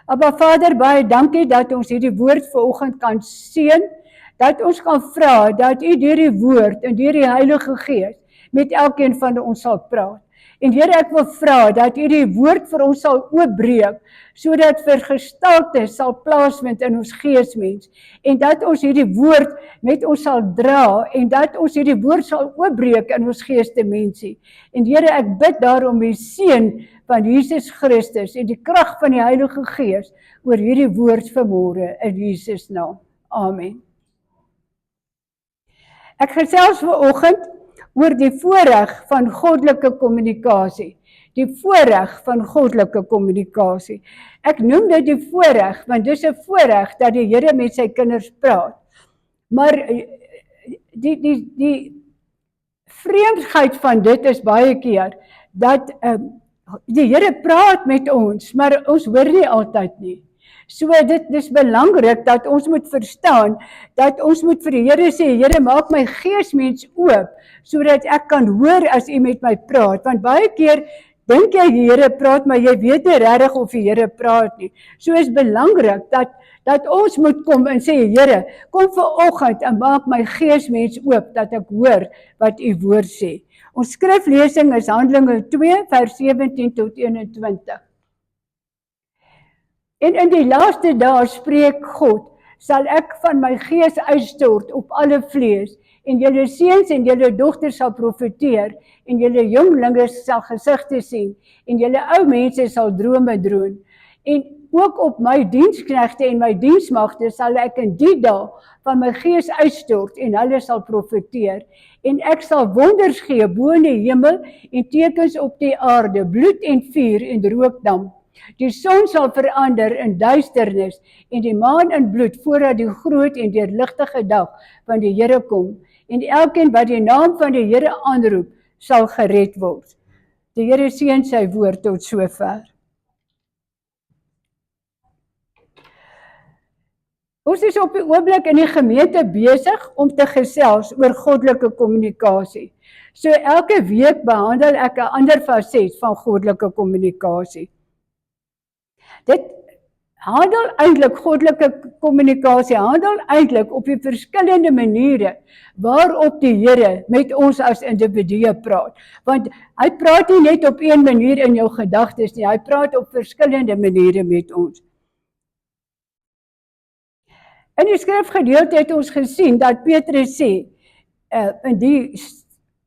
Aba Vader, baie dankie dat ons hierdie woord vanoggend kan seën, dat ons kan vra dat U deur die woord en deur die Heilige Gees met elkeen van ons sal praat. En Here, ek wil vra dat U die woord vir ons sal oopbreek, sodat vergestalte sal plaasvind in ons geesmens, en dat ons hierdie woord met ons sal dra, en dat ons hierdie woord sal oopbreek in ons geestemensie. En Here, ek bid daarom die seën van Jesus Christus en die krag van die Heilige Gees oor hierdie woord vanmôre in Jesus naam. Amen. Ek gesels vanoggend oor die voorreg van goddelike kommunikasie. Die voorreg van goddelike kommunikasie. Ek noem dit die voorreg, want dis 'n voorreg dat die Here met sy kinders praat. Maar die vreemdheid van dit is baie keer dat die Here praat met ons, maar ons hoor nie altyd nie. So dit is belangrik dat ons moet verstaan, dat ons moet vir die Here sê, Here, maak my geesmens oop, sodat ek kan hoor as U met my praat, want baie keer dink jy die Here praat, maar jy weet nie regtig of die Here praat nie. So is belangrik dat ons moet kom en sê, Here, kom vanoggend en maak my geesmens oop, dat ek hoor wat U woord sê. Ons skriflesing is Handelinge 2, vers 17 tot 21. En in die laaste dae spreek God, sal ek van my gees uitstort op alle vlees, en julle seuns en julle dogters sal profeteer, en julle jonglinge sal gesigte sien, en julle ou mense sal drome droom. En ook op my diensknegte en my diensmagte sal ek in die dae van my gees uitstort, en hulle sal profeteer. En ek sal wonders gee bo in die hemel, en tekens op die aarde, bloed en vuur en rookdamp. Die son sal verander in duisternis en die maan in bloed voordat die groot en deurligtige dag van die Here kom. En elkeen wat die naam van die Here aanroep, sal gered word. Die Here seën sy woord tot sover. Ons is op die oomblik in die gemeente besig om te gesels oor goddelike kommunikasie. So elke week behandel ek 'n ander faset van goddelike kommunikasie. Dit handel eintlik, goddelike kommunikasie handel eintlik op die verskillende maniere waarop die Here met ons as individue praat. Want hy praat nie net op een manier in jou gedagtes nie, hy praat op verskillende maniere met ons. In die skrifgedeelte het ons gesien dat Petrus sê, in die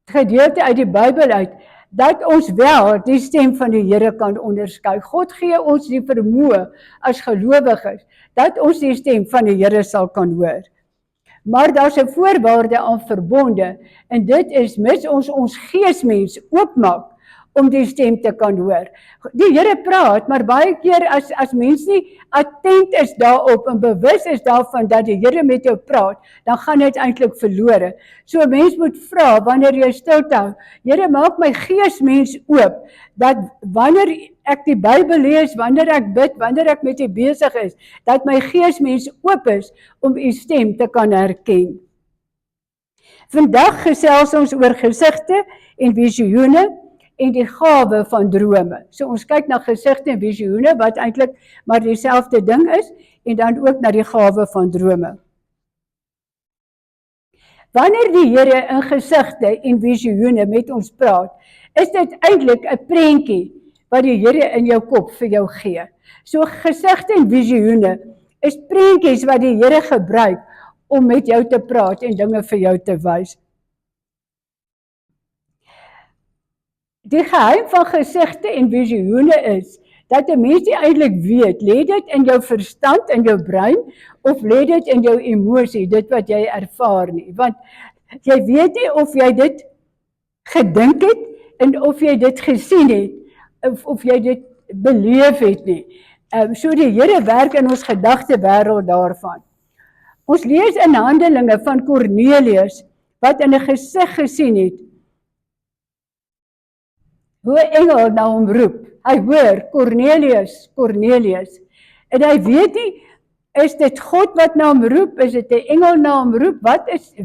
gedeelte uit die Bybel uit, dat ons wel die stem van die Here kan onderskei. God gee ons die vermoë as gelowiges, dat ons die stem van die Here sal kan hoor. Maar daar's 'n voorwaarde aan verbonde, en dit is mis ons geesmens oopmaak om die stem te kan hoor. Die Here praat, maar baie keer as mens nie attent is daarop en bewus is daarvan dat die Here met jou praat, dan gaan dit eintlik verlore. So 'n mens moet vra wanneer jy stilte hou, Here, maak my geesmens oop, dat wanneer ek die Bybel lees, wanneer ek bid, wanneer ek met U besig is, dat my geesmens oop is om U stem te kan herken. Vandag gesels ons oor gesigte en visioene en die gawe van drome. So ons kyk na gesigte en visioene, wat eintlik maar dieselfde ding is, en dan ook na die gawe van drome. Wanneer die Here in gesigte en visioene met ons praat, is dit eintlik 'n prentjie wat die Here in jou kop vir jou gee. So gesigte en visioene is prentjies wat die Here gebruik om met jou te praat en dinge vir jou te wys. Die geheim van gesigte en visioene is, dat 'n mens nie eintlik weet, lê dit in jou verstand, in jou brein, of lê dit in jou emosie, dit wat jy ervaar nie. Want jy weet nie of jy dit gedink het, en of jy dit gesien het, of jy dit beleef het nie. So die Here werk in ons gedagtewêreld daarvan. Ons lees in Handelinge van Kornelius, wat in 'n gesig gesien het, hoe 'n engel na hom roep. Hy hoor, Kornelius, Kornelius. En hy weet nie, is dit God wat na hom roep? Is dit 'n engel na hom roep?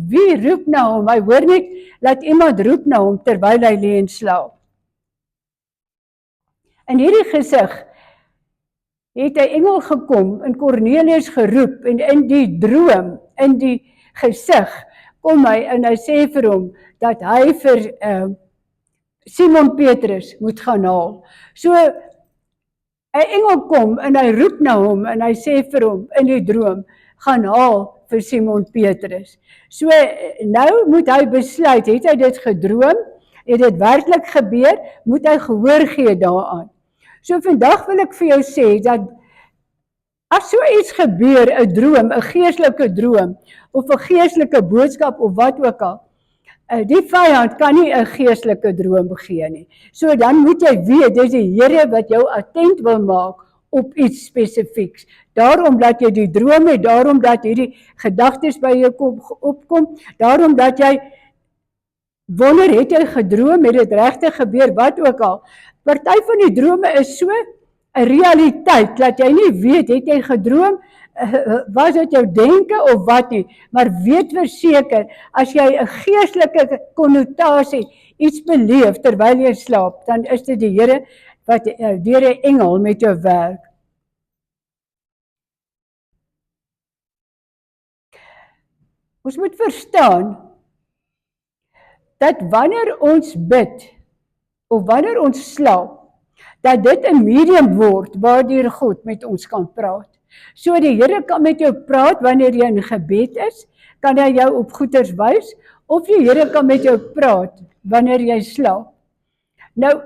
Wie roep na hom? Hy hoor net, laat iemand roep na hom, terwyl hy lê en slaap. In hierdie gesig het 'n engel gekom en Cornelius geroep en in die droom, in die gesig, kom hy en hy sê vir hom dat hy vir Simon Petrus moet gaan haal. So 'n engel kom en hy roep na hom en hy sê vir hom in die droom, gaan haal vir Simon Petrus. So nou moet hy besluit, het hy dit gedroom, het dit werklik gebeur, moet hy gehoor gee daaraan. So vandag wil ek vir jou sê dat as so iets gebeur, 'n droom, 'n geestelike droom of 'n geestelike boodskap of wat ook al, die vyand kan nie 'n geestelike droom gee nie. So dan moet jy weet, dis die Here wat jou attent wil maak op iets spesifieks. Daarom dat jy die droom het, daarom dat hierdie gedagtes by jou opkom, daarom dat jy wonder, het jy gedroom, het dit regtig gebeur, wat ook al. Party van die drome is so 'n realiteit, dat jy nie weet, het jy gedroom, was dit jou denke of wat nie, maar weet verseker, as jy 'n geestelike konnotasie iets beleef terwyl jy slaap, dan is dit die Here wat deur 'n engel met jou werk. Ons moet verstaan dat wanneer ons bid of wanneer ons slaap, dat dit 'n medium word waardeur God met ons kan praat. So die Here kan met jou praat wanneer jy in gebed is, kan hy jou op goeders wys, of die Here kan met jou praat wanneer jy slaap. Nou,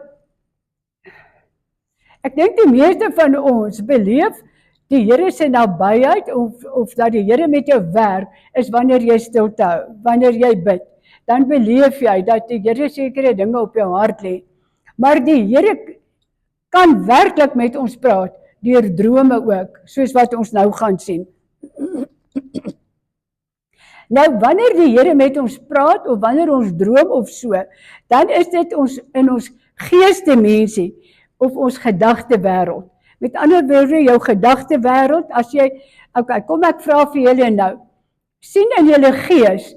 ek dink die meeste van ons beleef die Here se nabyheid of dat die Here met jou werk is wanneer jy stilte hou, wanneer jy bid. Dan beleef jy dat die Here sekere dinge op jou hart lê. Maar die Here kan werklik met ons praat deur drome ook, soos wat ons nou gaan sien. Nou, wanneer die Here met ons praat of wanneer ons droom of so, dan is dit in ons geesdimensie of ons gedagtewêreld. Met ander woorde, jou gedagtewêreld, as jy, okay, kom ek vra vir julle nou, sien in julle gees,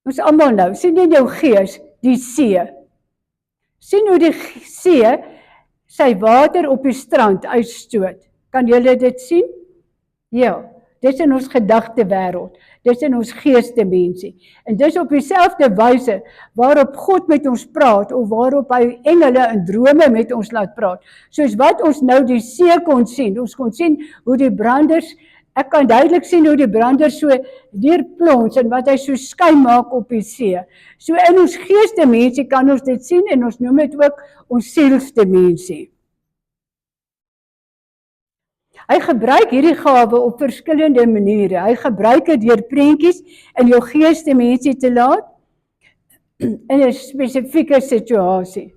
ons almal nou, sien in jou gees die see. Sien hoe die see sy water op die strand uitstoot. Kan julle dit sien? Ja, dis in ons gedagtewêreld, dis in ons geesdimensie. En dis op dieselfde wyse waarop God met ons praat, of waarop hy engele in drome met ons laat praat. Soos wat ons nou die see kon sien, ons kon sien hoe die branders, ek kan duidelik sien hoe die branders so deurplons en wat hy so skyn maak op die see. So in ons geesdimensie kan ons dit sien en ons noem dit ook ons sielsdimensie. Hy gebruik hierdie gawe op verskillende maniere. Hy gebruik dit deur prentjies in jou geesdimensie te laat in 'n spesifieke situasie.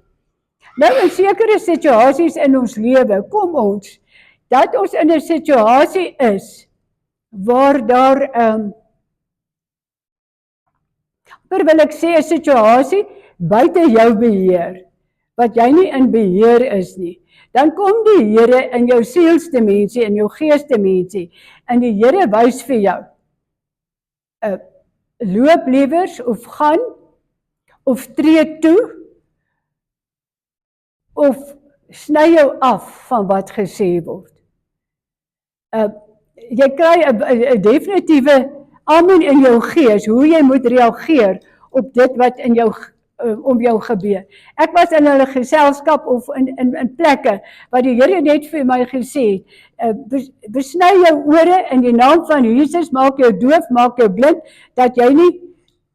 Nou in sekere situasies in ons lewe kom ons dat ons in 'n situasie is waar daar wil ek sê 'n situasie buite jou beheer, wat jy nie in beheer is nie. Dan kom die Here in jou sielsdimensie, in jou geesdimensie, en die Here wys vir jou, loop liewers, of gaan, of tree toe, of sny jou af van wat gesê word. Jy kry 'n definitiewe amen in jou gees, hoe jy moet reageer op dit wat in jou om jou gebeur. Ek was in hulle geselskap of in plekke waar die Here net vir my gesê het, besny jou ore in die naam van Jesus, maak jou doof, maak jou blind, dat jy nie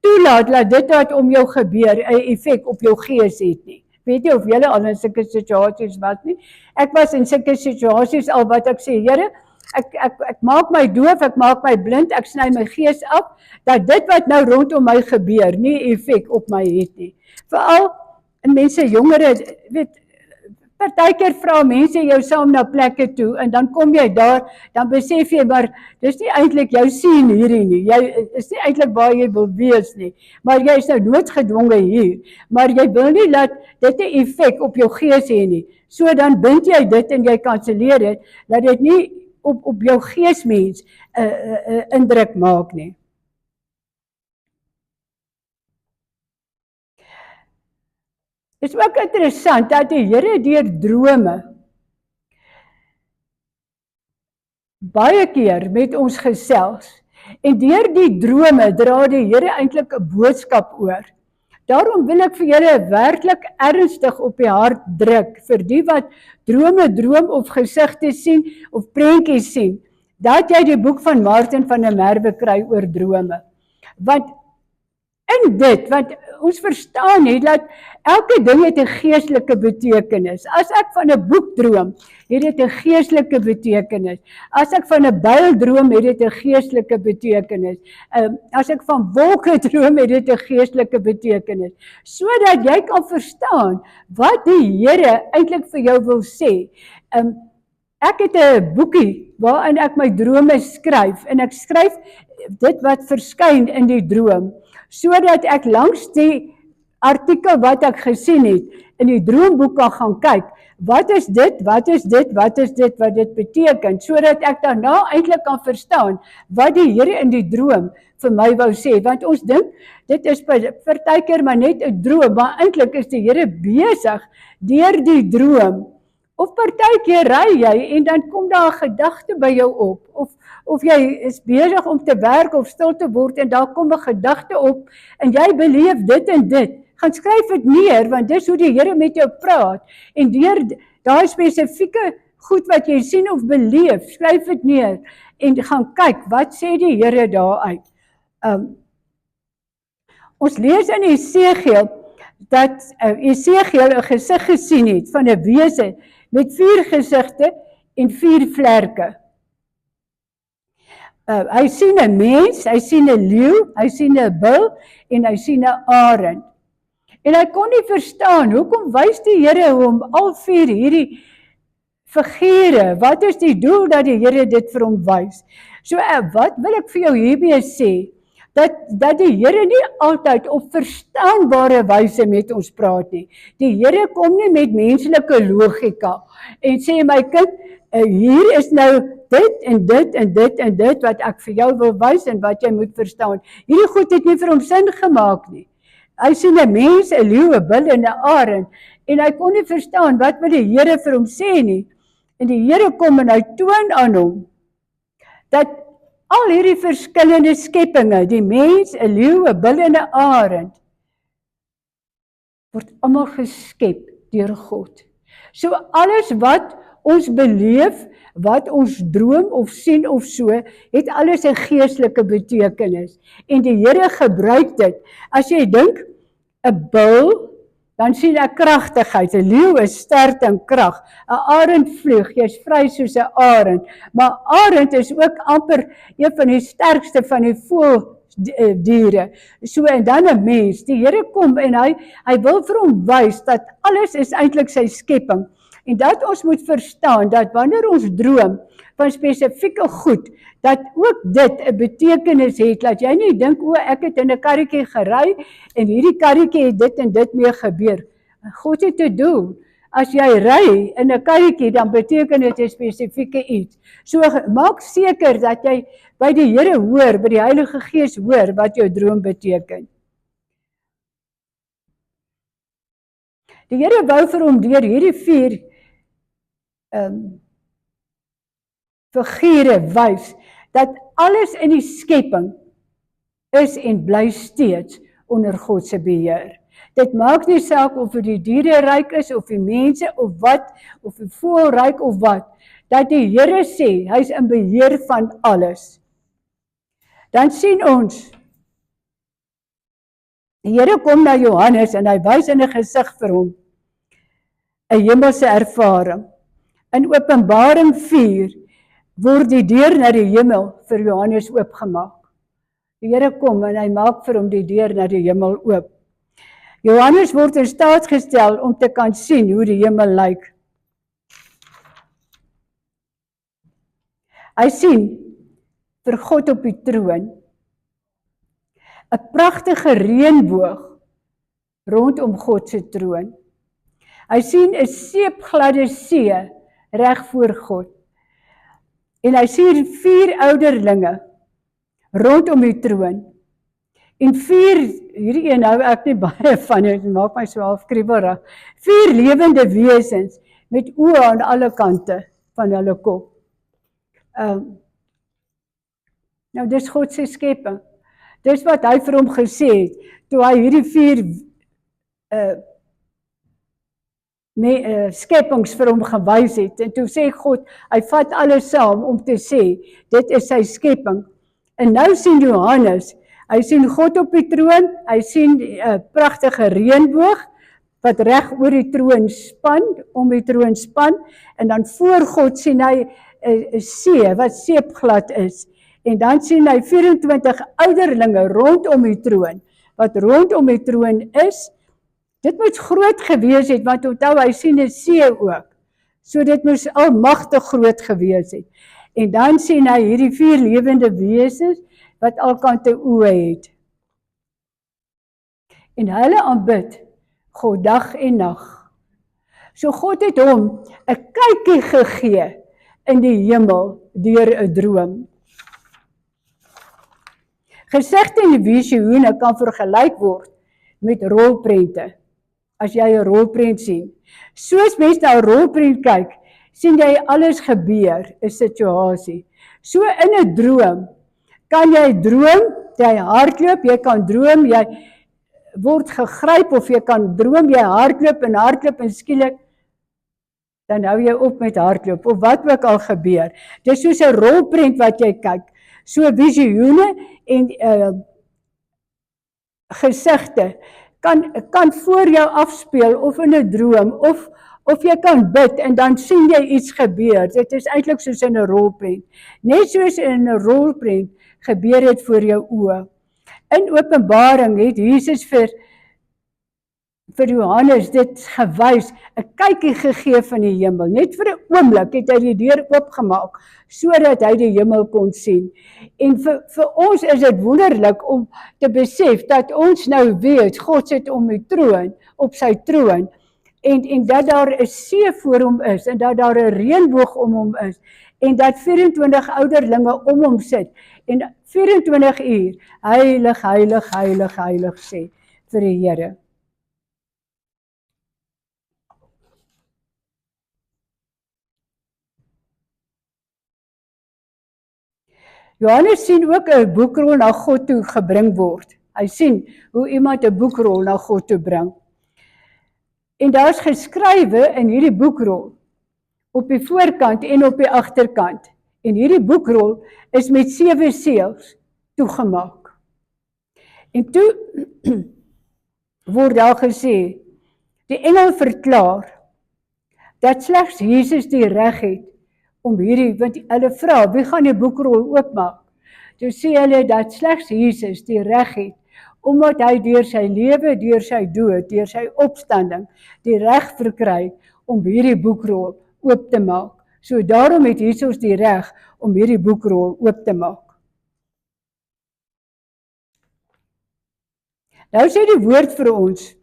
toelaat dat dit wat om jou gebeur 'n effek op jou gees het nie. Weet jy of julle al in sulke situasies was nie? Ek was in sulke situasies al wat ek sê, Here, ek maak my doof, ek maak my blind, ek sny my gees af, dat dit wat nou rondom my gebeur, nie effek op my het nie. Veral in mense jongere, weet, partykeer vra mense jou saam na plekke toe, en dan kom jy daar, dan besef jy, maar dis nie eintlik jou sien hierdie nie, jy is nie eintlik waar jy wil wees nie, maar jy is nou noodgedwonge hier, maar jy wil nie laat dit 'n effek op jou gees hê nie, so dan bind jy dit en jy kanselleer dit, dat dit nie op jou geesmens indruk maak nie. Dit is ook interessant dat die Here deur drome baie keer met ons gesels. En deur die drome dra die Here eintlik 'n boodskap oor. Daarom wil ek vir julle werklik ernstig op die hart druk, vir die wat drome droom of gesigte sien of prentjies sien, dat jy die boek van Martin van der Merwe kry oor drome. Want in dit, want ons verstaan nie, dat elke ding het 'n geestelike betekenis. As ek van 'n boek droom, het dit 'n geestelike betekenis. As ek van 'n byl droom, het dit 'n geestelike betekenis. As ek van wolke droom, het dit 'n geestelike betekenis. Sodat jy kan verstaan wat die Here eintlik vir jou wil sê. Ek het 'n boekie waarin ek my drome skryf, en ek skryf dit wat verskyn in die droom, sodat ek langs die artikel wat ek gesien het, in die droomboek kan gaan kyk, wat is dit wat dit beteken, sodat ek daarna eintlik kan verstaan, wat die Here in die droom vir my wou sê, want ons dink, dit is partykeer maar net 'n droom, maar eintlik is die Here besig deur die droom. Of partykeer ry jy en dan kom daar 'n gedagte by jou op, of jy is besig om te werk of stil te word en daar kom 'n gedagte op en jy beleef dit en dit. Gaan skryf dit neer, want dis hoe die Here met jou praat. En deur daai spesifieke goed wat jy sien of beleef, skryf dit neer en gaan kyk, wat sê die Here daaruit. Ons lees in Esegiel dat Esegiel 'n gesig gesien het van 'n wese met 4 gesigte en 4 vlerke. Hy sien 'n mens, hy sien 'n leeu, hy sien 'n bil en hy sien 'n arend. En hy kon nie verstaan, hoekom wys die Here hom al 4 hierdie figure? Wat is die doel dat die Here dit vir hom wys? So wat wil ek vir jou hiermee sê? Dat die Here nie altyd op verstaanbare wyse met ons praat nie. Die Here kom nie met menslike logika en sê, my kind, hier is nou dit en dit en dit en dit wat ek vir jou wil wys en wat jy moet verstaan. Hierdie goed het nie vir hom sin gemaak nie. Hy sien 'n mens, 'n leeu, 'n bil en 'n arend en hy kon nie verstaan wat wil die Here vir hom sê nie. En die Here kom en hy toon aan hom dat al hierdie verskillende skepinge, die mens, 'n leeu, 'n bil en 'n arend, word almal geskep deur God. So alles wat ons beleef, wat ons droom of sien of so, het alles 'n geestelike betekenis. En die Here gebruik dit. As jy dink, 'n bil, dan sien ek kragtigheid. 'n Leeu is sterk en krag. 'n Arend vlieg, jy's vry soos 'n arend. Maar arend is ook amper een van die sterkste van die voëldiere. So en dan 'n mens. Die Here kom en hy wil vir hom wys dat alles is eintlik sy skepping. En dat ons moet verstaan dat wanneer ons droom van spesifieke goed, dat ook dit 'n betekenis het, dat jy nie dink, ek het in 'n karretjie gery en hierdie karretjie het dit en dit mee gebeur. God het 'n doel. As jy ry in 'n karretjie, dan beteken dit 'n spesifieke iets. So maak seker dat jy by die Here hoor, by die Heilige Gees hoor wat jou droom beteken. Die Here wou vir hom deur hierdie 4 figure wys, dat alles in die skepping is en bly steeds onder God se beheer. Dit maak nie saak of dit die diereryk is, of die mense, of wat, of die voëlryk, of wat, dat die Here sê, hy is in beheer van alles. Dan sien ons, die Here kom na Johannes en hy wys in 'n gesig vir hom 'n hemelse ervaring. In Openbaring 4 word die deur na die hemel vir Johannes oopgemaak. Die Here kom en hy maak vir hom die deur na die hemel oop. Johannes word in staat gestel om te kan sien hoe die hemel lyk. Hy sien vir God op die troon 'n pragtige reënboog rondom God se troon. Hy sien 'n seepgladde see reg voor God. En hy sien 4 ouderlinge rondom die troon. En 4, hierdie een hou ek nie baie van, dit maak my so half kriebelrig. 4 lewende wesens met oë aan alle kante van hulle kop. Nou, dis God se skepping. Dis wat hy vir hom gesê het, toe hy hierdie 4 skeppings vir hom gewys het. En toe sê God, hy vat alles saam om te sê, dit is sy skepping. En nou sien Johannes, hy sien God op die troon, hy sien 'n pragtige reënboog, wat reg oor die troon span, om die troon span, en dan voor God sien hy 'n see, wat seepglad is. En dan sien hy 24 ouderlinge rondom die troon, wat rondom die troon is. Dit moet groot gewees het, want onthou, hy sien 'n see ook. So dit moes almagtig groot gewees het. En dan sien hy hierdie 4 lewende wesens, wat alkante oë het. En hulle aanbid God dag en nag. So God het hom 'n kykie gegee in die hemel deur 'n droom. Gesigte en visioene kan vergelyk word met rolprente. As jy 'n rolprent sien. Soos mens na 'n rolprent kyk, sien jy alles gebeur, 'n situasie. So in 'n droom, kan jy droom, jy hardloop, jy kan droom, jy word gegryp, of jy kan droom, jy hardloop en skielik, dan hou jy op met hardloop, of wat ook al gebeur. Dis soos 'n rolprent wat jy kyk. So visioene en gesigte kan voor jou afspeel, of in 'n droom, of jy kan bid, en dan sien jy iets gebeur. Dit is eintlik soos in 'n rolprent. Net soos in 'n rolprent, gebeur dit voor jou oë. In Openbaring het Jesus vir Johannes dit gewys, 'n kykie gegee van die hemel. Net vir 'n oomblik het hy die deur oopgemaak, sodat hy die hemel kon sien. En vir ons is dit wonderlik om te besef, dat ons nou weet, God sit op sy troon, en dat daar 'n see voor hom is, en dat daar 'n reënboog om hom is, en dat 24 ouderlinge om hom sit, en 24 uur, heilig, heilig, heilig, heilig sê, vir die Here. Johannes sien ook 'n boekrol na God toe gebring word. Hy sien hoe iemand 'n boekrol na God toe bring. En daar's geskrywe in hierdie boekrol, op die voorkant en op die agterkant. En hierdie boekrol is met 7 seels toegemaak. En toe word daar gesê, die engel verklaar, dat slegs Jesus die reg het, om hierdie, want hulle vra, wie gaan die boekrol oopmaak? Toe sê hulle dat slegs Jesus die reg het, omdat hy deur sy lewe, deur sy dood, deur sy opstanding, die reg verkry om hierdie boekrol oop te maak. So daarom het Jesus die reg om hierdie boekrol oop te maak. Nou sê die woord vir ons,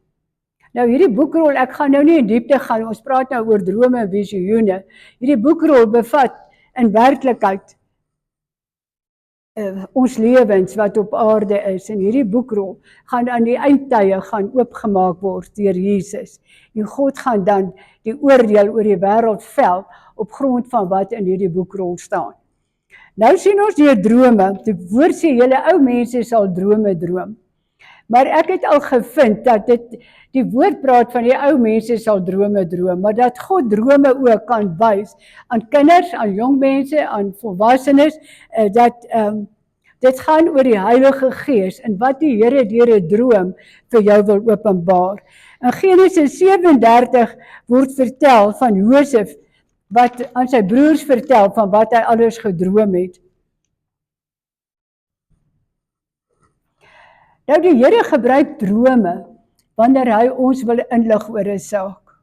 nou hierdie boekrol, ek gaan nou nie in diepte gaan, ons praat nou oor drome en visioene. Hierdie boekrol bevat in werklikheid ons lewens wat op aarde is, en hierdie boekrol gaan aan die eindtye gaan oopgemaak word deur Jesus. En God gaan dan die oordeel oor die wêreld vel op grond van wat in hierdie boekrol staan. Nou sien ons deur drome, die woord sê julle ou mense sal drome droom. Maar ek het al gevind dat die woord praat van die ou mense sal drome droom, maar dat God drome ook kan wys aan kinders, aan jong mense, aan volwassenes, dit gaan oor die Heilige Gees en wat die Here deur 'n droom vir jou wil openbaar. In Genesis 37 word vertel van Josef, wat aan sy broers vertel van wat hy alles gedroom het. Nou die Here gebruik drome wanneer hy ons wil inlig oor 'n saak.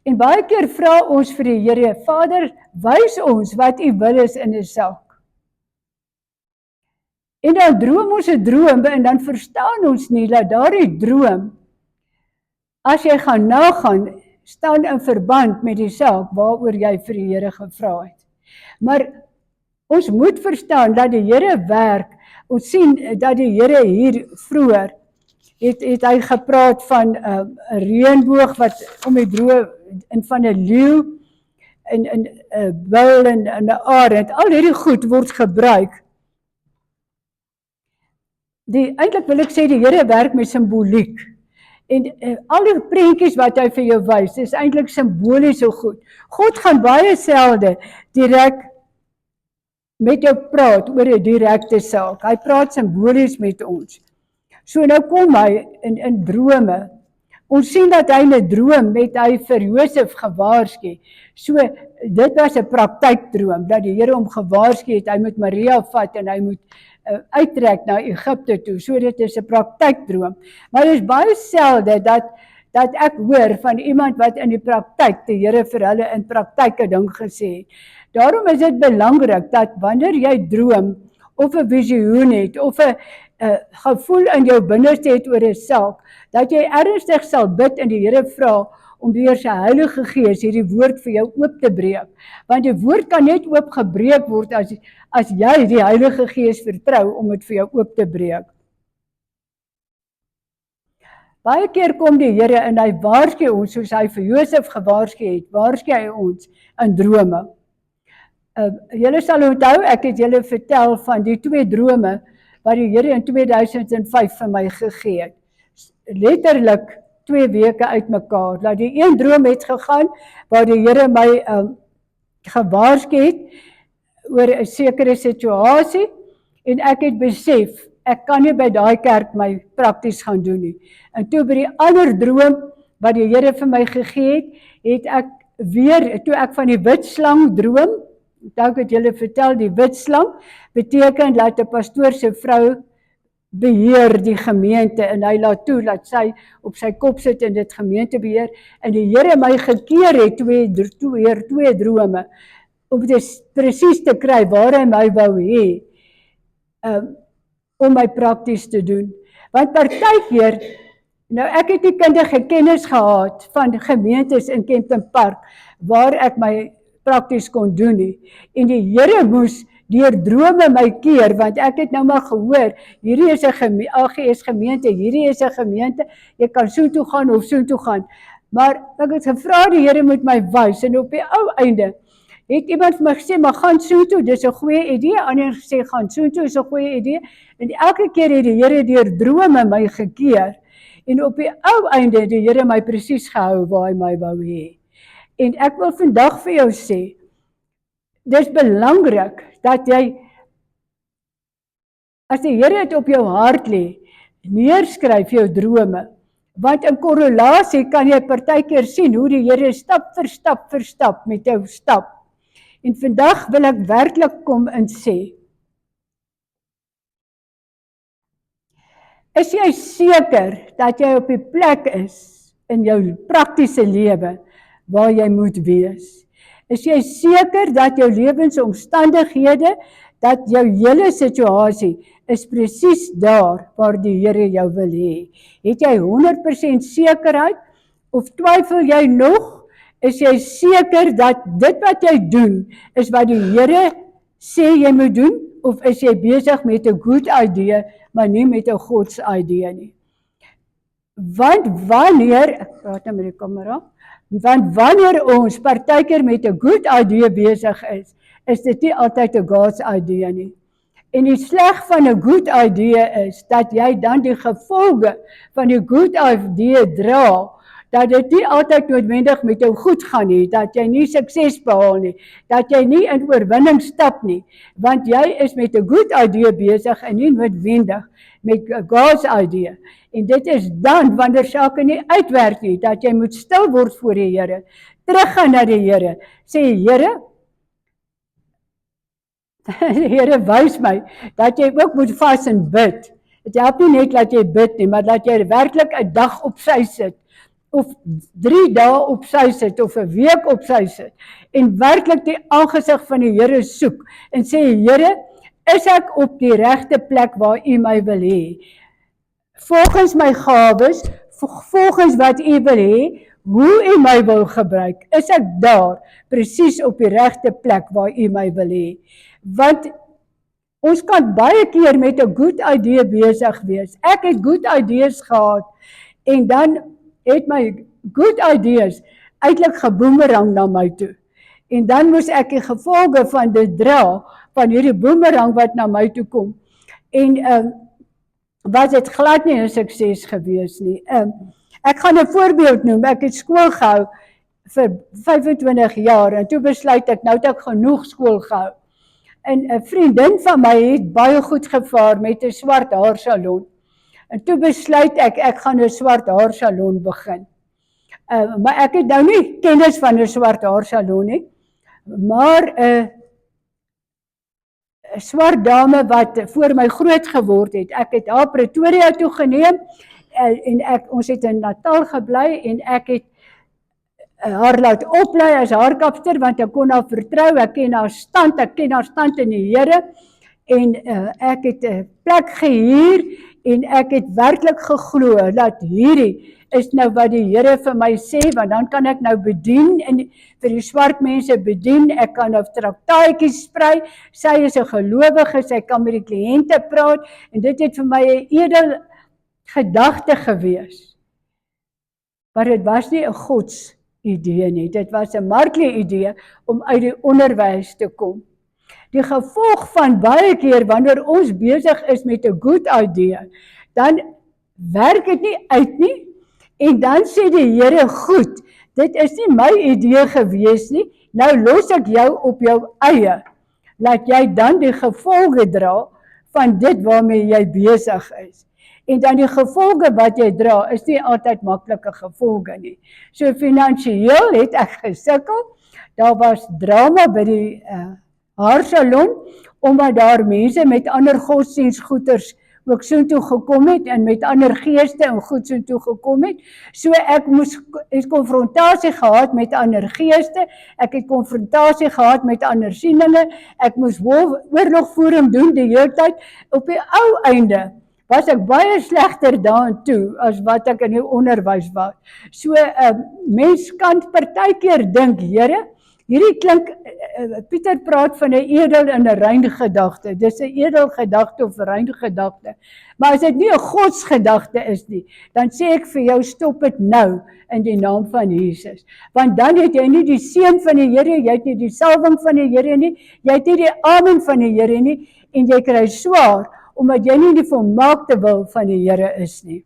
En baie keer vra ons vir die Here, Vader, wys ons wat U wil is in 'n saak. En dan droom ons 'n droom en dan verstaan ons nie dat daardie droom, as jy gaan nagaan, staan in verband met die saak waaroor jy vir die Here gevra het. Maar ons moet verstaan dat die Here werk. Ons sien dat die Here hier vroeër het hy gepraat van 'n reënboog wat om die droom en van 'n leeu, en bil en 'n arend, al hierdie goed word gebruik. Eintlik wil ek sê die Here werk met simboliek. En al die prentjies wat hy vir jou wys, is eintlik simbolies so goed. God gaan baie selde direk met jou praat oor 'n direkte saak. Hy praat simbolies met ons. So nou kom hy in drome. Ons sien dat hy in 'n droom met hy vir Josef gewaarsku. So dit was 'n praktykdroom, dat die Here hom gewaarsku het, hy moet Maria vat en hy moet uittrek na Egipte toe. So dit is 'n praktykdroom. Maar dit is baie selde dat ek hoor van iemand wat in die praktyk die Here vir hulle in praktyk 'n ding gesê het. Daarom is dit belangrik dat wanneer jy droom of 'n visioen het of 'n gevoel in jou binneste het oor 'n saak, dat jy ernstig sal bid en die Here vra om deur sy Heilige Gees hierdie woord vir jou oop te breek. Want die woord kan net oopgebreek word as jy die Heilige Gees vertrou om dit vir jou oop te breek. Baie keer kom die Here en hy waarsku ons, soos hy vir Josef gewaarsku het, waarsku hy ons in drome. Julle sal onthou, ek het julle vertel van die 2 drome wat die Here in 2005 vir my gegee het. Letterlik 2 weke uitmekaar. Dat die een droom het gegaan waar die Here my gewaarsku het oor 'n sekere situasie en ek het besef ek kan nie by daai kerk my prakties gaan doen nie. En toe by die ander droom wat die Here vir my gegee het ek weer, toe ek van die wit slang droom, ek het julle vertel, die wit slang beteken dat 'n pastoor se vrou beheer die gemeente en hy laat toe dat sy op sy kop sit en dit gemeente beheer, en die Here my gekeer het 2 drome om dit presies te kry waar hy my wou hê om my prakties te doen. Want partykeer, nou ek het nie kundige kennis gehad van gemeentes in Kempton Park waar ek my prakties kon doen nie, en die Here moes deur drome my keer, want ek het nou maar gehoor, hierdie is 'n AGS gemeente, hierdie is 'n gemeente, jy kan so toe gaan of so toe gaan. Maar ek het gevra die Here moet my wys, en op die ou einde het iemand vir my gesê, maar gaan so toe, dis 'n goeie idee, ander gesê, gaan so toe, is 'n goeie idee, en elke keer het die Here deur drome my gekeer, en op die ou einde het die Here my presies gehou waar hy my wou hê. En ek wil vandag vir jou sê, dis belangrik dat jy, as die Here dit op jou hart lê, neerskryf jou drome, want in korrelasie kan jy partykeer sien hoe die Here stap vir stap met jou stap. En vandag wil ek werklik kom en sê, is jy seker dat jy op die plek is in jou praktiese lewe waar jy moet wees? Is jy seker dat jou lewensomstandighede, dat jou hele situasie is presies daar waar die Here jou wil hê? Het jy 100% sekerheid of twyfel jy nog? Is jy seker dat dit wat jy doen is wat die Here sê jy moet doen, of is jy besig met 'n good idee maar nie met 'n Gods idee nie? Want wanneer, ek praat nou met die kamera, want wanneer ons partykeer met 'n good idee besig is dit nie altyd 'n God's idee nie. En die sleg van 'n good idee is dat jy dan die gevolge van die good idee dra, dat dit nie altyd noodwendig met jou goed gaan nie, dat jy nie sukses behaal nie, dat jy nie in oorwinning stap nie, want jy is met 'n good idee besig en nie noodwendig met God's idee. En dit is dan, wanneer sake nie uitwerk nie, dat jy moet stil word voor die Here, teruggaan na die Here, sê Here, die Here wys my, dat jy ook moet vas en bid. Het help nie net dat jy bid nie, maar dat jy werklik 'n dag op sy sit, of 3 dae op sy sit, of 'n week op sy sit, en werklik die aangesig van die Here soek, en sê, Here, is ek op die regte plek waar U my wil hê? Volgens my gawes, volgens wat U wil hê, hoe U my wil gebruik, is ek daar, presies op die regte plek waar U my wil hê? Want ons kan baie keer met 'n good idee besig wees. Ek het good ideas gehad, en dan het my good ideas eintlik geboomerang na my toe. En dan moes ek die gevolge van dit dra, van hierdie boomerang wat na my toe kom. En was dit glad nie 'n sukses gewees nie. Ek gaan 'n voorbeeld noem. Ek het skool gehou vir 25 jaar en toe besluit ek, nou het ek genoeg skool gehou. En 'n vriendin van my het baie goed gevaar met 'n swart haarsalon. En toe besluit ek gaan 'n swart haarsalon begin. Maar ek het nou nie kennis van 'n swart haarsalon nie, maar 'n swart dame wat voor my groot geword het. Ek het haar Pretoria toe geneem en ons het in Natal gebly en ek het haar laat oplei as haarkapster want ek kon haar vertrou, ek ken haar stand in die Here en ek het 'n plek gehuur en ek het werklik geglo dat hierdie is nou wat die Here vir my sê, want dan kan ek nou bedien en vir die swart mense bedien, ek kan nou traktaatjies sprei, sy is 'n gelowige, sy kan met die kliënte praat en dit het vir my 'n edel gedagte gewees. Maar dit was nie 'n Gods idee nie, dit was 'n marklie idee om uit die onderwys te kom. Die gevolg van baie keer wanneer ons besig is met 'n good idea, dan werk dit nie uit nie en dan sê die Here, goed, dit is nie my idee gewees nie, nou los ek jou op jou eie, laat jy dan die gevolge dra van dit waarmee jy besig is. En dan die gevolge wat jy dra, is nie altyd maklike gevolge nie. So finansiëel het ek gesukkel, daar was drama by die haarsalon, omdat daar mense met ander godsdienstgoeders ook soontoe gekom het, en met ander geeste en goed soontoe gekom het. So ek het konfrontasie gehad met ander geeste, ek het konfrontasie gehad met ander sieninge, ek moes oorlogvoering doen die hele tyd. Op die ou einde was ek baie slegter daarin toe, as wat ek in die onderwys was. So, mens kan partykeer dink, Here, hierdie klink, Pieter praat van 'n edel en 'n rein gedagte, dis 'n edel gedagte of 'n rein gedagte, maar as dit nie 'n godsgedagte is nie, dan sê ek vir jou, stop dit nou, in die naam van Jesus, want dan het jy nie die seën van die Here, jy het nie die salwing van die Here nie, jy het nie die amen van die Here nie, en jy kry swaar, omdat jy nie die volmaakte wil van die Here is nie.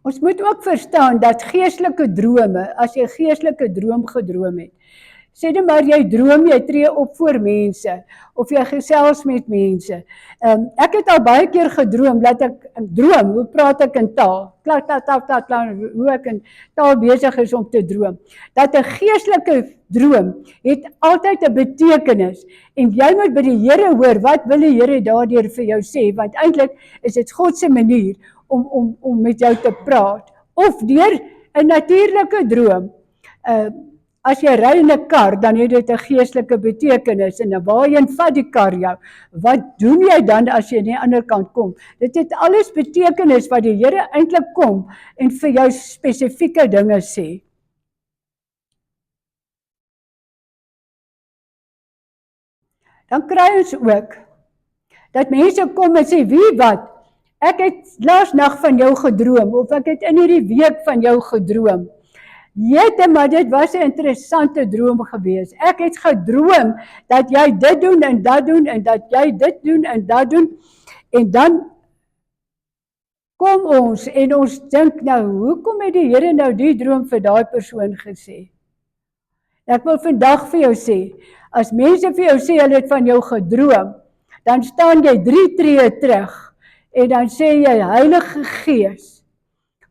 Ons moet ook verstaan dat geestelike drome, as jy geestelike droom gedroom het, sê dit maar jy droom, jy tree op voor mense, of jy gesels met mense. Ek het al baie keer gedroom, dat ek droom, hoe praat ek in taal? Hoe ek in taal besig is om te droom. Dat 'n geestelike droom het altyd 'n betekenis, en jy moet by die Here hoor, wat wil die Here daardeur vir jou sê, want eintlik is dit God se manier om met jou te praat, of deur 'n natuurlike droom. As jy ry in 'n kar, dan het dit 'n geestelike betekenis, en waarheen vat die kar jou? Wat doen jy dan as jy aan die ander kant kom? Dit het alles betekenis wat die Here eintlik kom en vir jou spesifieke dinge sê. Dan kry ons ook dat mense kom en sê, wie wat? Ek het laas nag van jou gedroom, of ek het in hierdie week van jou gedroom. Jette, maar dit was 'n interessante droom gewees. Ek het gedroom dat jy dit doen en dat doen, en dat jy dit doen en dat doen, en dan kom ons en ons dink nou, hoekom het die Here nou die droom vir daai persoon gesê? Ek wil vandag vir jou sê, as mense vir jou sê, hulle het van jou gedroom, dan staan jy 3 tree terug, en dan sê jy, Heilige Gees,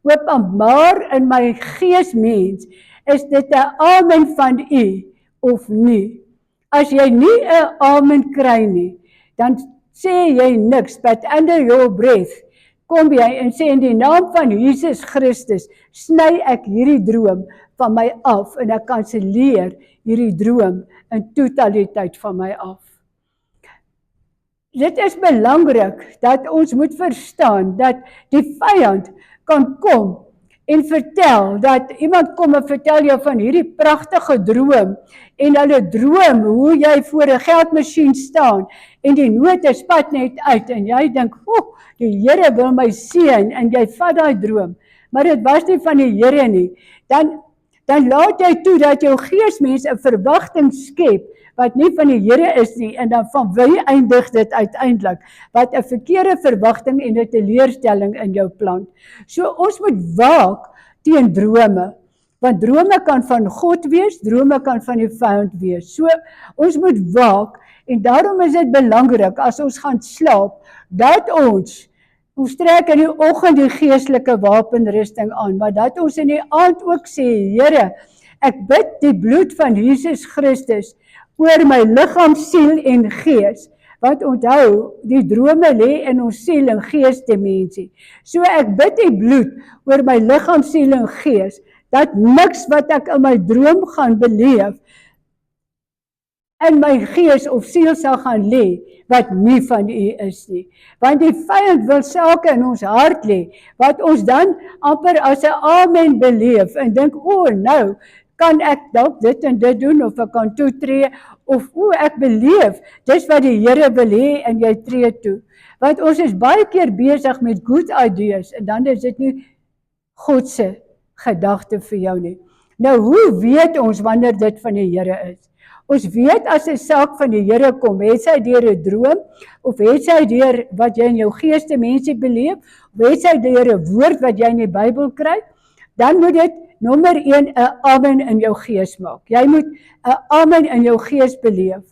openbaar in my geesmens, is dit 'n amen van U of nie? As jy nie 'n amen kry nie, dan sê jy niks, but under your breath, kom jy en sê in die naam van Jesus Christus, sny ek hierdie droom van my af, en ek kanselleer hierdie droom in totaliteit van my af. Dit is belangrik dat ons moet verstaan dat die vyand kan kom en vertel, dat iemand kom en vertel jou van hierdie pragtige droom, en hulle droom hoe jy voor 'n geldmasjien staan, en die note spat net uit, en jy dink, die Here wil my seën, en jy vat daai droom, maar dit was nie van die Here nie, dan laat jy toe dat jou geesmens 'n verwagting skep wat nie van die Here is nie, en dan van wie eindig dit uiteindelik, wat 'n verkeerde verwagting en 'n teleurstelling in jou plant. So ons moet waak teen drome, want drome kan van God wees, drome kan van die vyand wees. So ons moet waak, en daarom is dit belangrik as ons gaan slaap, dat ons trek in die oggend die geestelike wapenrusting aan, maar dat ons in die aand ook sê, Here, ek bid die bloed van Jesus Christus oor my liggaam, siel en gees. Want onthou, die drome lê in ons siel en gees dimensie. So ek bid die bloed oor my liggaam, siel en gees, dat niks wat ek in my droom gaan beleef, in my gees of siel sal gaan lê, wat nie van U is nie. Want die vyand wil sake in ons hart lê, wat ons dan amper as 'n amen beleef, en dink, nou, kan ek dalk dit en dit doen, of ek kan toetree, of ek beleef, dis wat die Here wil hê, en jy tree toe. Want ons is baie keer besig met good ideas, en dan is dit nie God se gedagte vir jou nie. Nou, hoe weet ons wanneer dit van die Here is? Ons weet as 'n saak van die Here kom, het sy deur 'n droom, of het sy deur wat jy in jou geesdimensie beleef, of het sy deur 'n woord wat jy in die Bybel kry, dan moet dit nommer 1 'n amen in jou gees maak. Jy moet 'n amen in jou gees beleef.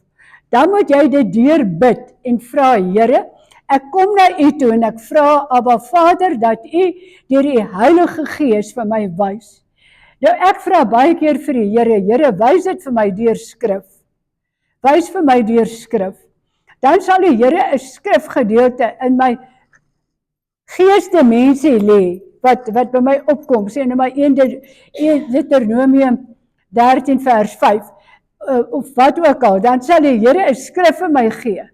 Dan moet jy dit deur bid en vra, Here, ek kom na U toe en ek vra, Abba Vader, dat U deur die Heilige Gees vir my wys. Nou ek vra baie keer vir die Here, wys dit vir my deur skrif. Wys vir my deur skrif. Dan sal die Here 'n skrifgedeelte in my geesdimensie lê, wat by my opkom, sê in my 1 Deuteronomium 13 vers 5, of wat ook al, dan sal die Here 'n skrif vir my gee.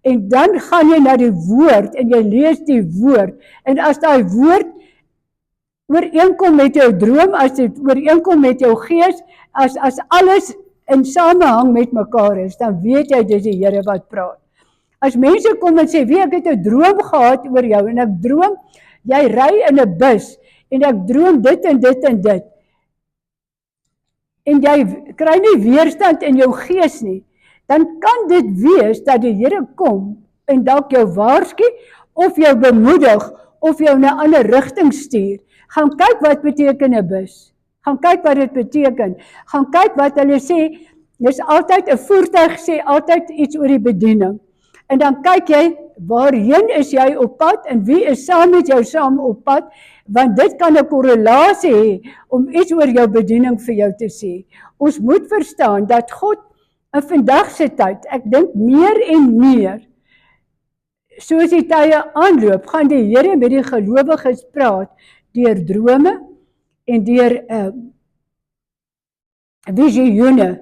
En dan gaan jy na die woord, en jy lees die woord, en as daai woord ooreenkom met jou droom, as dit ooreenkom met jou gees, as alles in samehang met mekaar is, dan weet jy dis die Here wat praat. As mense kom en sê, ek het 'n droom gehad oor jou, en ek droom, jy ry in 'n bus, en ek droom dit en dit en dit, en jy kry nie weerstand in jou gees nie, dan kan dit wees dat die Here kom, en dalk jou waarsku, of jou bemoedig, of jou in 'n ander rigting stuur. Gaan kyk wat beteken 'n bus. Gaan kyk wat dit beteken. Gaan kyk wat hulle sê, dis altyd 'n voertuig sê altyd iets oor die bediening. En dan kyk jy, waarheen is jy op pad, en wie is saam met jou saam op pad, want dit kan 'n korrelasie hê, om iets oor jou bediening vir jou te sê. Ons moet verstaan, dat God, in vandag se tyd, ek dink meer en meer, soos die tye aanloop, gaan die Here met die gelowiges praat, deur drome, en deur visioene.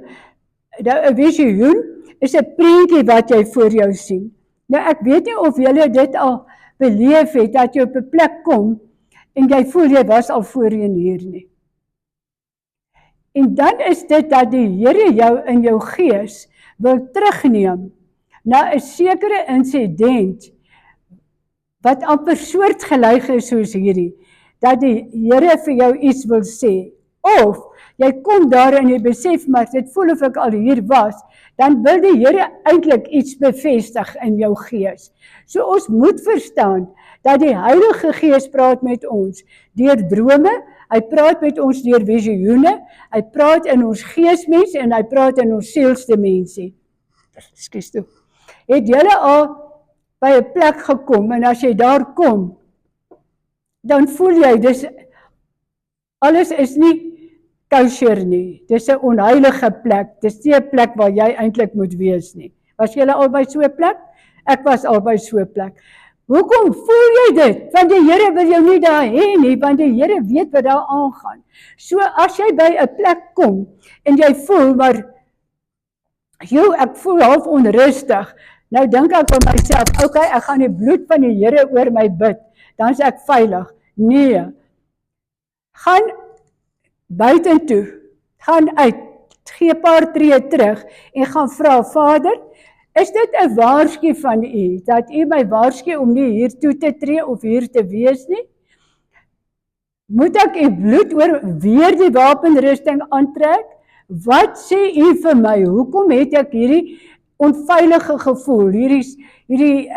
Nou, 'n visioen is 'n prentjie wat jy voor jou sien. Nou, ek weet nie of julle dit al beleef het, dat jy op 'n plek kom, en jy voel jy was al voorheen hier nie. En dan is dit dat die Here jou in jou gees wil terugneem na 'n sekere insident, wat amper soortgelyk is soos hierdie, dat die Here vir jou iets wil sê, of jy kom daar en jy besef, maar dit voel of ek al hier was, dan wil die Here eintlik iets bevestig in jou gees. So ons moet verstaan, dat die Heilige Gees praat met ons, deur drome, hy praat met ons deur visioene, hy praat in ons geesmens, en hy praat in ons sielsdimensie. Ekskuus toe. Het julle al by 'n plek gekom, en as jy daar kom, dan voel jy, alles is nie kosher nie, dis 'n onheilige plek, dis nie 'n plek waar jy eintlik moet wees nie. Was julle al by so 'n plek? Ek was al by so 'n plek. Hoekom voel jy dit? Want die Here wil jou nie daar hê nie, want die Here weet wat daar aangaan. So as jy by 'n plek kom, en jy voel, maar, ek voel half onrustig, nou dink ek by myself, okay, ek gaan die bloed van die Here oor my bid, dan is ek veilig. Nee, gaan buitentoe, gaan uit, gee 'n paar tree terug, en gaan vra, Vader, is dit 'n waarsku van U, dat U my waarsku om nie hier toe te tree, of hier te wees nie? Moet ek u bloed oor weer die wapenrusting aantrek? Wat sê u vir my? Hoekom het ek hierdie onveilige gevoel, hierdie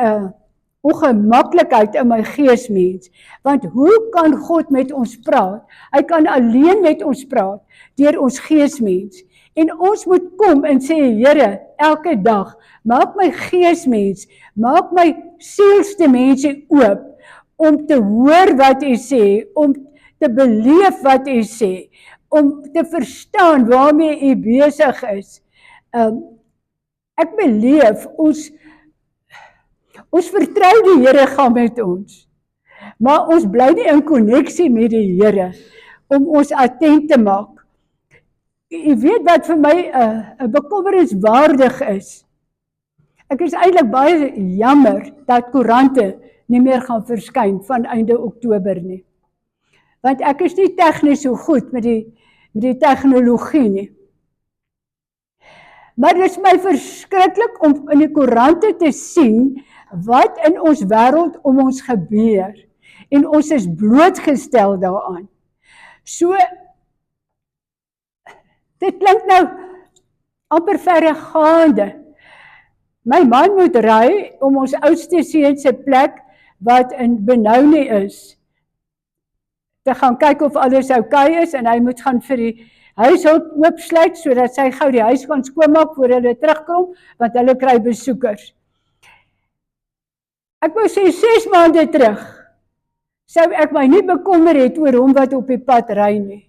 ongemaklikheid in my geesmens? Want hoe kan God met ons praat? Hy kan alleen met ons praat, deur ons geesmens. En ons moet kom en sê, Here, elke dag, maak my geesmens, maak my sielste mense oop, om te hoor wat u sê, om te beleef wat u sê, om te verstaan waarmee u besig is. Ek beleef, ons vertrou die Here gaan met ons, maar ons bly nie in koneksie met die Here, om ons attent te maak. U weet wat vir my bekommerenswaardig is. Ek is eintlik baie jammer dat koerante nie meer gaan verskyn van einde Oktober nie. Want ek is nie tegnies so goed met die tegnologie nie. Maar dit is my verskriklik om in die koerante te sien wat in ons wêreld om ons gebeur. En ons is blootgestel daaraan. So, dit klink nou amper verregaande. My man moet ry om ons oudste seun se plek wat in Benoni is, te gaan kyk of alles oukei is, en hy moet gaan vir die huishulp oopsluit, sodat sy gou die huis gaan skoonmaak voor hulle terugkom, want hulle kry besoekers. Ek wou sê 6 maande terug, sou ek my nie bekommer het oor hom wat op die pad ry nie.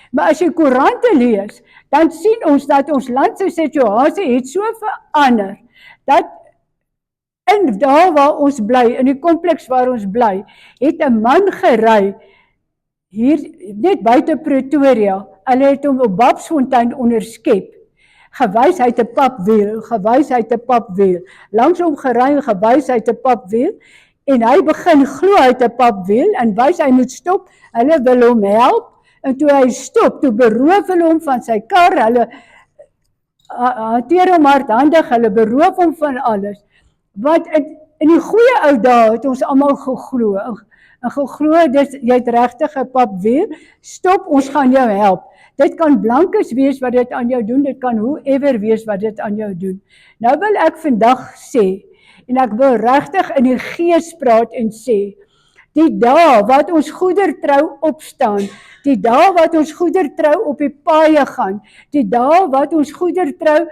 Maar as jy koerante lees, dan sien ons dat ons land se situasie het so verander, dat in daar waar ons bly, in die kompleks waar ons bly, het 'n man gery, hier net buite Pretoria, hulle het hom op Babsfontein onderskep, gewys hy het 'n papwiel, gewys hy het 'n papwiel, langs hom gery, gewys hy het 'n papwiel, en hy begin glo hy het 'n papwiel, en wys hy moet stop, hulle wil hom help, en toe hy stop, toe beroof hulle hom van sy kar, hulle hanteer hom hardhandig, hulle beroof hom van alles. Want in die goeie ou dae het ons almal geglo, en geglo, jy het regtig 'n papwiel, stop, ons gaan jou help. Dit kan blankes wees wat dit aan jou doen, dit kan whoever wees wat dit aan jou doen. Nou wil ek vandag sê, en ek wil regtig in die gees praat en sê, die dae wat ons goedertrou opstaan, die dae wat ons goedertrou op die paaie gaan, die dae wat ons goedertrou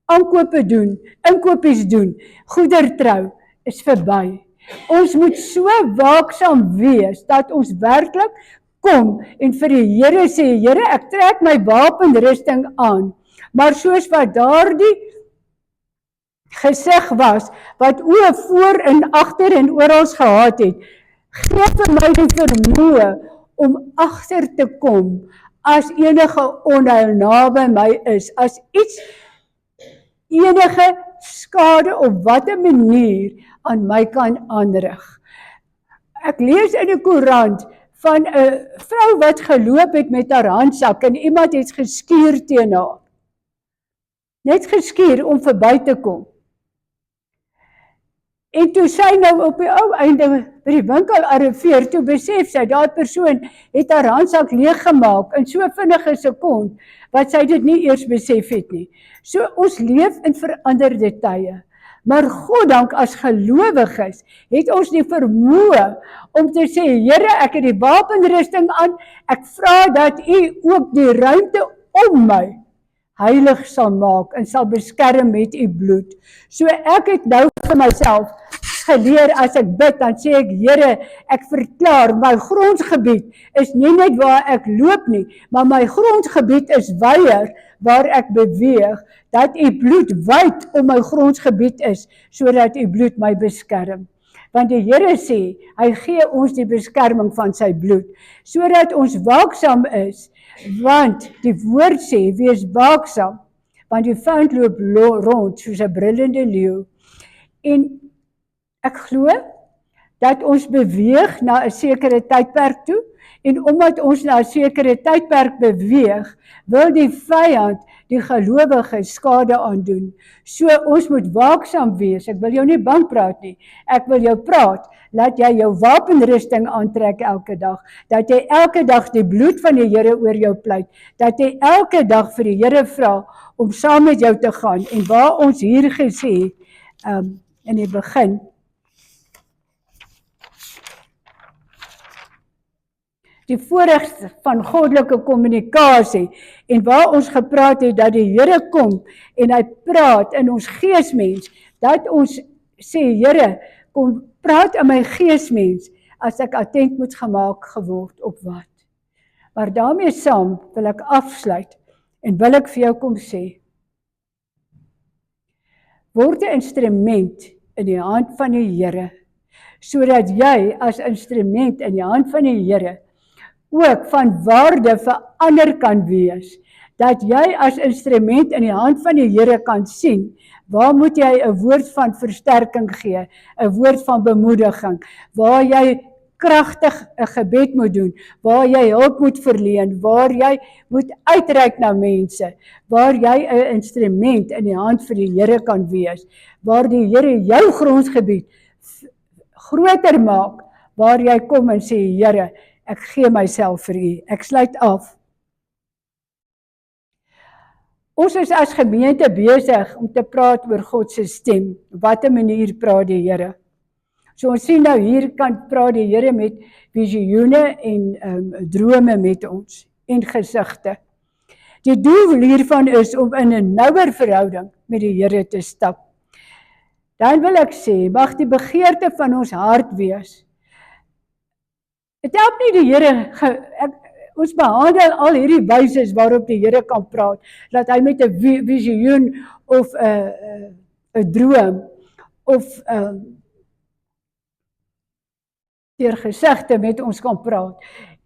aankope doen, inkopies doen, goedertrou is verby. Ons moet so waaksaam wees, dat ons werklik kom en vir die Here sê, Here, ek trek my wapenrusting aan, maar soos wat daardie gesig was, wat oë voor en agter en oral gehad het, gee vir my die vermoë om agter te kom, as enige onheil naby my is, as iets, enige skade op watter manier aan my kan aanrig. Ek lees in die koerant van 'n vrou wat geloop het met haar handsak, en iemand het geskuur teen haar. Net geskuur om verby te kom. En toe sy nou op die ou einde by die winkel arriveer, toe besef sy, daai persoon het haar handsak leeggemaak in so vinnige sekond, wat sy dit nie eers besef het nie. So ons leef in veranderde tye. Maar goddank as gelowiges het ons die vermoë om te sê, Here, ek het die wapenrusting aan, ek vra dat U ook die ruimte om my heilig sal maak en sal beskerm met U bloed. So ek het nou vir myself geleer, as ek bid, dan sê ek, Here, ek verklaar, my grondgebied is nie net waar ek loop nie, maar my grondgebied is weier waar ek beweeg, dat U bloed wyd om my grondgebied is, sodat U bloed my beskerm. Want die Here sê, hy gee ons die beskerming van sy bloed, sodat ons waaksaam is, want die woord sê, wees waaksaam, want die vyand loop rond soos 'n brullende leeu. En ek glo dat ons beweeg na 'n sekere tydperk toe, en omdat ons na 'n sekere tydperk beweeg, wil die vyand die gelowiges skade aandoen. So ons moet waaksaam wees. Ek wil jou nie bang praat nie. Ek wil jou praat, laat jy jou wapenrusting aantrek elke dag, dat jy elke dag die bloed van die Here oor jou pleit, dat jy elke dag vir die Here vra om saam met jou te gaan, en waar ons hier gesê in die begin, die voorreg van goddelike kommunikasie, en waar ons gepraat het dat die Here kom en hy praat in ons geesmens, dat ons sê, Here, kom praat in my geesmens, as ek attent moet gemaak geword op wat. Maar daarmee saam wil ek afsluit, en wil ek vir jou kom sê, word 'n instrument in die hand van die Here, sodat jy as instrument in die hand van die Here ook van waarde vir ander kan wees, dat jy as instrument in die hand van die Here kan sien, waar moet jy 'n woord van versterking gee, 'n woord van bemoediging, waar jy kragtig 'n gebed moet doen, waar jy hulp moet verleen, waar jy moet uitreik na mense, waar jy 'n instrument in die hand vir die Here kan wees, waar die Here jou grondgebied groter maak, waar jy kom en sê, Here, ek gee myself vir U. Ek sluit af. Ons is as gemeente besig om te praat oor God se stem. Op watter manier praat die Here? So ons sien nou hier kan praat die Here met visioene en drome met ons en gesigte. Die doel hiervan is om in 'n nouer verhouding met die Here te stap. Dan wil ek sê, mag die begeerte van ons hart wees. Dit help nie die Here, ons behandel al hierdie wyses waarop die Here kan praat, dat hy met 'n visioen of 'n droom of deur gesigte met ons kan praat.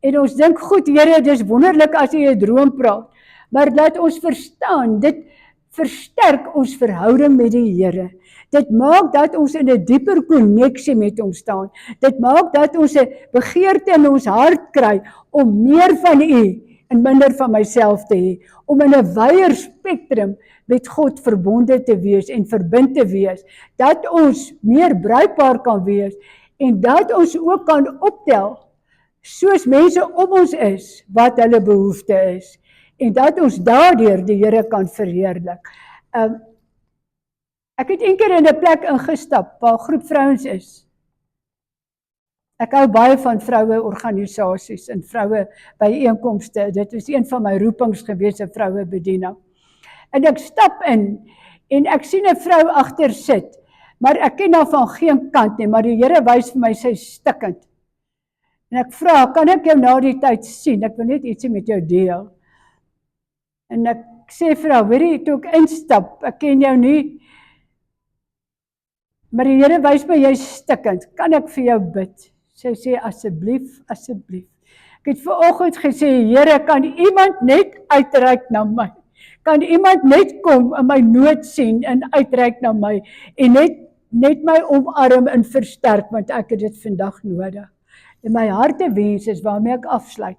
En ons dink, goed Here, dis wonderlik as jy 'n droom praat, maar laat ons verstaan, dit versterk ons verhouding met die Here. Dit maak dat ons in 'n dieper koneksie met hom staan. Dit maak dat ons 'n begeerte in ons hart kry om meer van U en minder van myself te hê, om in 'n wyeer spektrum met God verbonde te wees en verbind te wees, dat ons meer bruikbaar kan wees en dat ons ook kan optel, soos mense om ons is, wat hulle behoefte is, en dat ons daardeur die Here kan verheerlik. Ek het eendag in 'n plek ingestap waar 'n groep vrouens is. Ek hou baie van vroue organisasies en vroue byeenkomste. Dit is een van my roepings gewees, 'n vroue bediening. En ek stap in en ek sien 'n vrou agter sit, maar ek ken haar van geen kant nie, maar die Here wys vir my sy stikkend. En ek vra, kan ek jou na die tyd sien? Ek wil net ietsie met jou deel. En ek sê vir haar, weet jy, toe ek instap, ek ken jou nie, maar die Here wys my jy stikkend, kan ek vir jou bid? Sy sê, asseblief, asseblief. Ek het vanoggend gesê, Here, kan iemand net uitreik na my? Kan iemand net kom en my nood sien en uitreik na my en net my omarm en versterk, want ek het dit vandag nodig. En my hartewens is waarmee ek afsluit,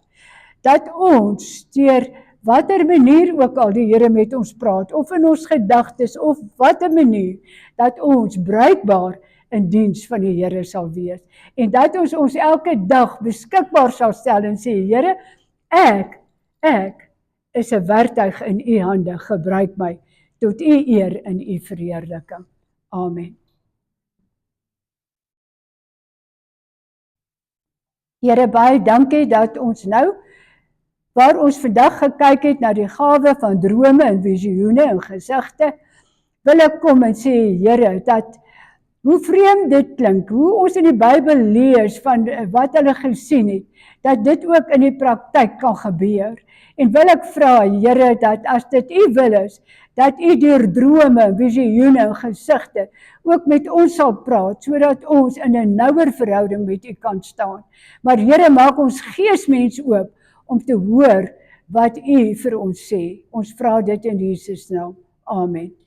dat ons deur watter manier ook al die Here met ons praat, of in ons gedagtes, of watter manier, dat ons bruikbaar in diens van die Here sal wees. En dat ons elke dag beskikbaar sal stel en sê, Here, ek is 'n werktuig in U hande, gebruik my tot U eer en U verheerliking. Amen. Here, baie dankie dat ons nou, waar ons vandag gekyk het na die gawe van drome en visioene en gesigte, wil ek kom en sê, Here, dat hoe vreemd dit klink, hoe ons in die Bybel lees van wat hulle gesien het, dat dit ook in die praktyk kan gebeur. En wil ek vra, Here, dat as dit U wil is, dat U deur drome, visioene en gesigte ook met ons sal praat, sodat ons in 'n nouer verhouding met U kan staan. Maar Here, maak ons geesmens oop om te hoor wat U vir ons sê. Ons vra dit in Jesus naam. Amen.